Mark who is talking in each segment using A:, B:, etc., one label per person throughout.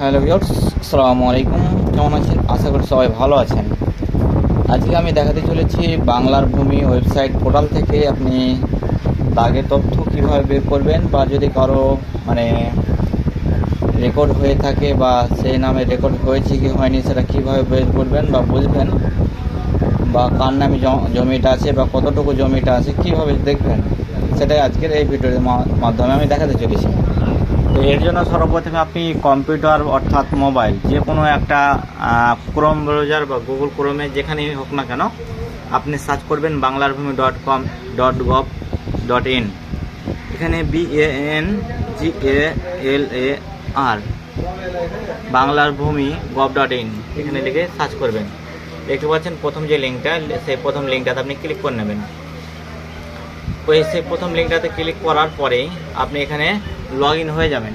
A: Hello viewers, আসসালামু আলাইকুম। কেমন আছেন? আশা করি সবাই ভালো আছেন। আজকে আমি দেখাতে চলেছি বাংলার ভূমি ওয়েবসাইট পোর্টাল থেকে আপনি দাগের তথ্য কীভাবে বের করবেন, বা যদি কারো রেকর্ড হয়ে থাকে বা সেই নামে রেকর্ড হয়েছে কি হয়নি সেটা কীভাবে বের করবেন বা বুঝবেন, বা কার নামে জমিটা আছে বা কতটুকু জমিটা আছে কীভাবে দেখবেন, সেটাই আজকের এই ভিডিওর মাধ্যমে আমি দেখাতে চলেছি। তো এর জন্য সর্বপ্রথমে আপনি কম্পিউটার অর্থাৎ মোবাইল যে কোনো একটা ক্রোম ব্রাউজার বা গুগল ক্রোমে যেখানেই হোক না কেন আপনি সার্চ করবেন banglarbhumi.com.gov.in। এখানে BANGALAR বাংলার ভূমি gov.in এখানে লিখে সার্চ করবেন। দেখতে পাচ্ছেন প্রথম যে লিঙ্কটা, সেই প্রথম লিঙ্কটাতে আপনি ক্লিক করে নেবেন। সেই প্রথম লিঙ্কটাতে ক্লিক করার পরেই আপনি এখানে লগ ইন হয়ে যাবেন।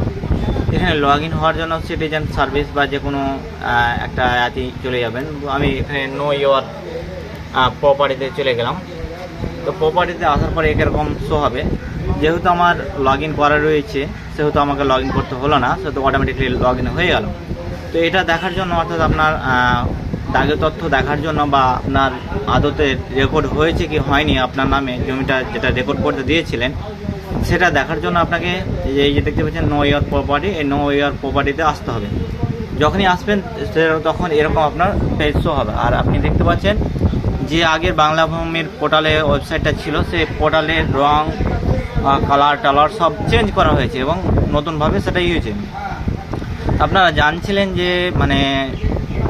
A: এখানে লগ ইন হওয়ার জন্য সিটিজেন সার্ভিস বা যে কোনো একটা অ্যাপে চলে যাবেন। আমি এখানে নো ইওর প্রপার্টিতে চলে গেলাম। তো প্রপার্টিতে আসার পরে এরকম শো হবে। যেহেতু আমার লগ ইন করা রয়েছে সেহেতু আমাকে লগ ইন করতে হলো না, সেহেতু অটোমেটিকলি লগ ইন হয়ে গেল। তো এটা দেখার জন্য অর্থাৎ আপনার দাগের তথ্য দেখার জন্য বা আপনার আদতে রেকর্ড হয়েছে কি হয়নি আপনার নামে জমিটা যেটা রেকর্ড করতে দিয়েছিলেন সেটা দেখার জন্য আপনাকে এই যে দেখতে পাচ্ছেন নো ইওর প্রপার্টি, এই নো ইওর প্রপার্টিতে আসতে হবে। যখনই আসবেন তখন এরকম আপনার পেজ শো হবে। আর আপনি দেখতে পাচ্ছেন যে আগের বাংলা ভূমির পোর্টালে ওয়েবসাইটটা ছিল সেই পোর্টালের রং কালার টালার সব চেঞ্জ করা হয়েছে এবং নতুনভাবে সেটাই হয়েছে। আপনারা জানছিলেন যে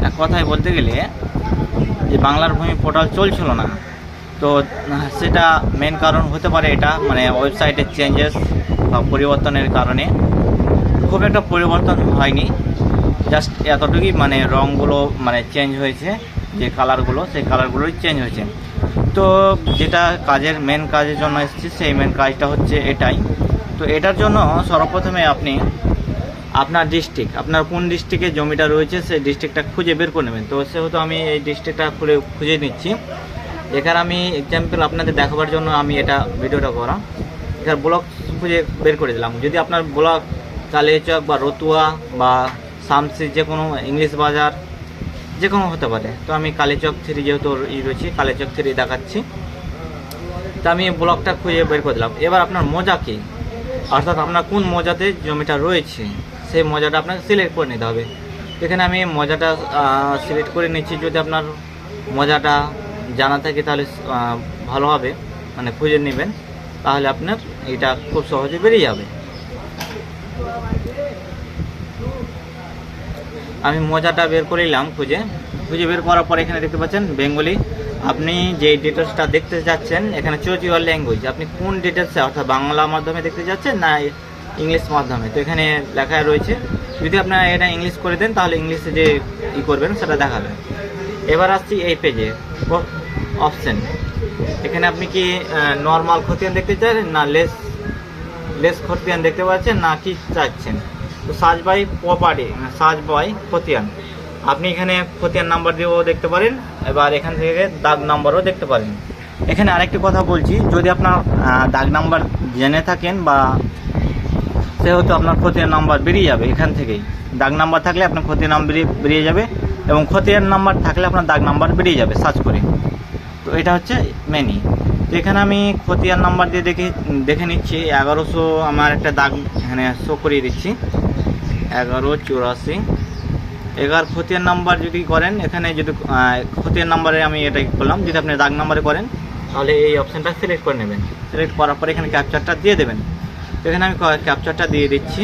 A: এক কথায় বলতে গেলে যে বাংলার ভূমি পোর্টাল চলছিল না। তো সেটা মেন কারণ হতে পারে এটা ওয়েবসাইটের চেঞ্জেস বা পরিবর্তনের কারণে। খুব একটা পরিবর্তন হয়নি, জাস্ট এতটুকুই রঙগুলো চেঞ্জ হয়েছে, যে কালারগুলো সেই কালারগুলোই চেঞ্জ হয়েছে। তো যেটা মেন কাজের জন্য এসেছি সেই মেন কাজটা হচ্ছে এটাই। তো এটার জন্য সর্বপ্রথমে আপনি আপনার ডিস্ট্রিক্ট, আপনার কোন ডিস্ট্রিক্টে জমিটা রয়েছে সেই ডিস্ট্রিক্টটা খুঁজে বের করে নেবেন। তো সেহেতু আমি এই ডিস্ট্রিক্টটা খুঁজে নিচ্ছি। এখানে আমি এক্সাম্পল আপনাদের দেখাবার জন্য আমি এটা ভিডিওটা করা। এখানে ব্লক খুঁজে বের করে দিলাম। যদি আপনার ব্লক কালিয়াচক বা রতুয়া বা শামসি যে কোনো ইংলিশ বাজার যে কোনো হতে পারে। তো আমি কালিয়াচক 3 যেহেতু রয়েছি কালিয়াচক 3 দেখাচ্ছি। তো আমি ব্লকটা খুঁজে বের করে দিলাম। এবার আপনার মৌজা কি, অর্থাৎ আপনার কোন মৌজাতে জমিটা রয়েছে সেই মৌজাটা আপনাকে সিলেক্ট করে নিতে হবে। এখানে আমি মৌজাটা সিলেক্ট করে নিচ্ছি। যদি আপনার মৌজাটা জানা থাকে তাহলে ভালো হবে, খুঁজে নেবেন, তাহলে আপনার এটা খুব সহজে বেরিয়ে যাবে। আমি মৌজাটা বের করে নিলাম খুঁজে বের করার পর এখানে দেখতে পাচ্ছেন বেঙ্গলি। আপনি যে ডিটেলসটা দেখতে যাচ্ছেন এখানে চুজ ইউর ল্যাঙ্গুয়েজ, আপনি কোন ডিটেলসে অর্থাৎ বাংলা মাধ্যমে দেখতে যাচ্ছেন না ইংলিশ মাধ্যমে। তো এখানে লেখা রয়েছে, যদি আপনারা এটা ইংলিশ করে দেন তাহলে ইংলিশে যে করবেন সেটা দেখাবে। এবার আসছি এই পেজে অপশন। এখানে আপনি কি নর্মাল খতিয়ান দেখতে চাইছেন না লেস খতিয়ান দেখতে পাচ্ছেন না কি চাচ্ছেন। তো search by property, search by খতিয়ান, আপনি এখানে খতিয়ান নাম্বার দিয়েও দেখতে পারেন, এবার এখান থেকে দাগ নাম্বারও দেখতে পারেন। এখানে আরেকটি কথা বলছি, যদি আপনার দাগ নাম্বার জেনে থাকেন বা সেহেতু আপনার খতিয়ান নাম্বার বেরিয়ে যাবে। এখান থেকেই দাগ নাম্বার থাকলে আপনার খতিয়ান নাম্বার বেরিয়ে যাবে এবং খতিয়ান নাম্বার থাকলে আপনার দাগ নাম্বার বেরিয়ে যাবে সার্চ করে। তো এটা হচ্ছে মেনি। তো এখানে আমি খতিয়ান নাম্বার দিয়ে দেখে নিচ্ছি 1100 আমার একটা দাগ এখানে শো করিয়ে দিচ্ছি 1184। এবার খতিয়ান নাম্বার যদি করেন, এখানে যদি খতিয়ান নাম্বারে আমি এটাই করলাম, যদি আপনি দাগ নাম্বারে করেন তাহলে এই অপশানটা সিলেক্ট করে নেবেন। সিলেক্ট করার পরে এখানে ক্যাপচারটা দিয়ে দেবেন। এখানে আমি ক্যাপচারটা দিয়ে দিচ্ছি।